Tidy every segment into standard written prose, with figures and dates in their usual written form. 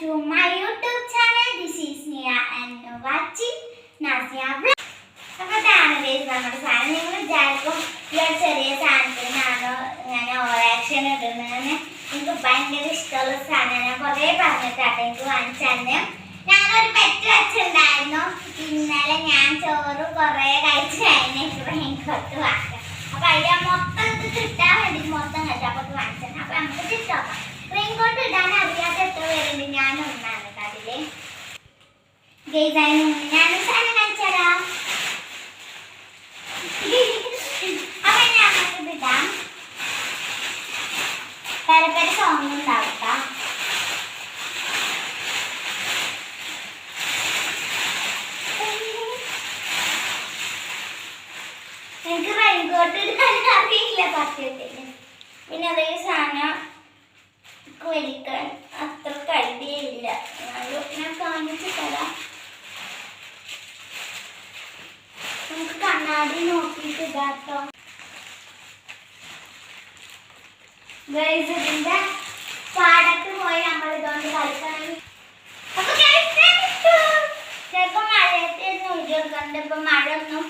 to my YouTube channel. This is Nia and you're watching Nasia Vlog. അപ്പോൾ ഇതാണ് നമ്മുടെ സാധനം. നിങ്ങൾ വിചാരിക്കും ഇതൊരു ചെറിയ സാധനത്തിനാണോ ഞാൻ ഓവർ ആക്ഷൻ ഇടുന്നതെന്ന്. എനിക്ക് ഭയങ്കര ഇഷ്ടമുള്ള സാധനം. ഞാൻ കുറേ പറഞ്ഞിട്ടാട്ടോ എനിക്ക് വാങ്ങിച്ചന്നെ. ഞാനൊരു പെറ്റ് വെച്ചിട്ടുണ്ടായിരുന്നു. ഇന്നലെ ഞാൻ ചോറ് കുറേ കഴിച്ച് കഴിഞ്ഞിട്ട് ഭയങ്കര വാങ്ങാം. അപ്പോൾ അതിൻ്റെ മൊത്തം ഇത് കിട്ടാൻ വേണ്ടി മൊത്തം കഴിച്ചു. അപ്പോൾ ഇത് വാങ്ങിച്ചത്. അപ്പോൾ നമുക്ക് തിരിച്ചോക്കാം. റെയിൻകോട്ട് ഇടാൻ അറിയാതെ എത്ര പേരുണ്ട്? ഞാൻ ഒന്നാണ് അതില്. ഞാൻ സാധനം കഴിച്ചരാം. അപ്പൊ ഞാൻ ഇടാം. പല സോങ് ഉണ്ടാവട്ടോ. എനിക്ക് റെയിൻകോട്ട് ഇടാൻ അറിയില്ല സത്യത്തിന്. പിന്നെ അതേ സാധനം വലിക്കാൻ അത്ര കഴിയില്ല. ഞാൻ കാണിച്ചു തരാം. നമുക്ക് കണ്ണാടി നോക്കിയിട്ട് ഇതാട്ടോ. ഇതിന്റെ പാടത്ത് പോയി നമ്മൾ ഇതുകൊണ്ട് കളിക്കണം. അപ്പൊ ചിലപ്പോ മഴയത്തൊന്നും ഇടിയെടുക്കണ്ട്. ഇപ്പൊ മഴ ഒന്നും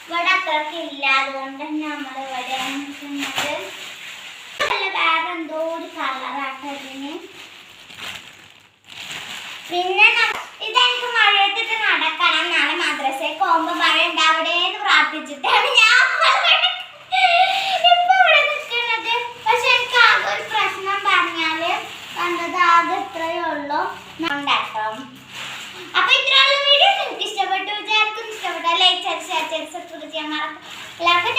ഇവിടെ അത്രക്ക് ഇല്ല. അതുകൊണ്ട് നമ്മൾ ഇവിടെ നിൽക്കുന്നത്. വേറെ എന്തോ ഒരു കളറാട്ടതിന്. പിന്നെ ഇതെനിക്ക് മഴയത്തിട്ട് നടക്കണം. നാളെ മദ്രസയിൽ പോകുമ്പോ മഴ ഉണ്ടാവിടെ എന്ന് പ്രാർത്ഥിച്ചിട്ടാണ് ഞാൻ ഇപ്പൊ ഇവിടെ നിൽക്കുന്നത്. പക്ഷെ എനിക്ക് ആകെ ഒരു പ്രശ്നം പറഞ്ഞാല് കണ്ടത് ആകെ ഇത്രയേ ഉള്ളൂ. ഉണ്ടാട്ടോ. അപ്പൊ ഇത്രയുള്ള വീഡിയോ നിങ്ങൾക്ക് ഇഷ്ടപ്പെട്ടു വിചാരിക്കും. ഇഷ്ടപ്പെട്ടാൽ ലൈക്ക് ചെയ്ത് ഷെയർ ചെയ്ത് സബ്സ്ക്രൈബ് ചെയ്യാൻ മറക്കും. എല്ലാവർക്കും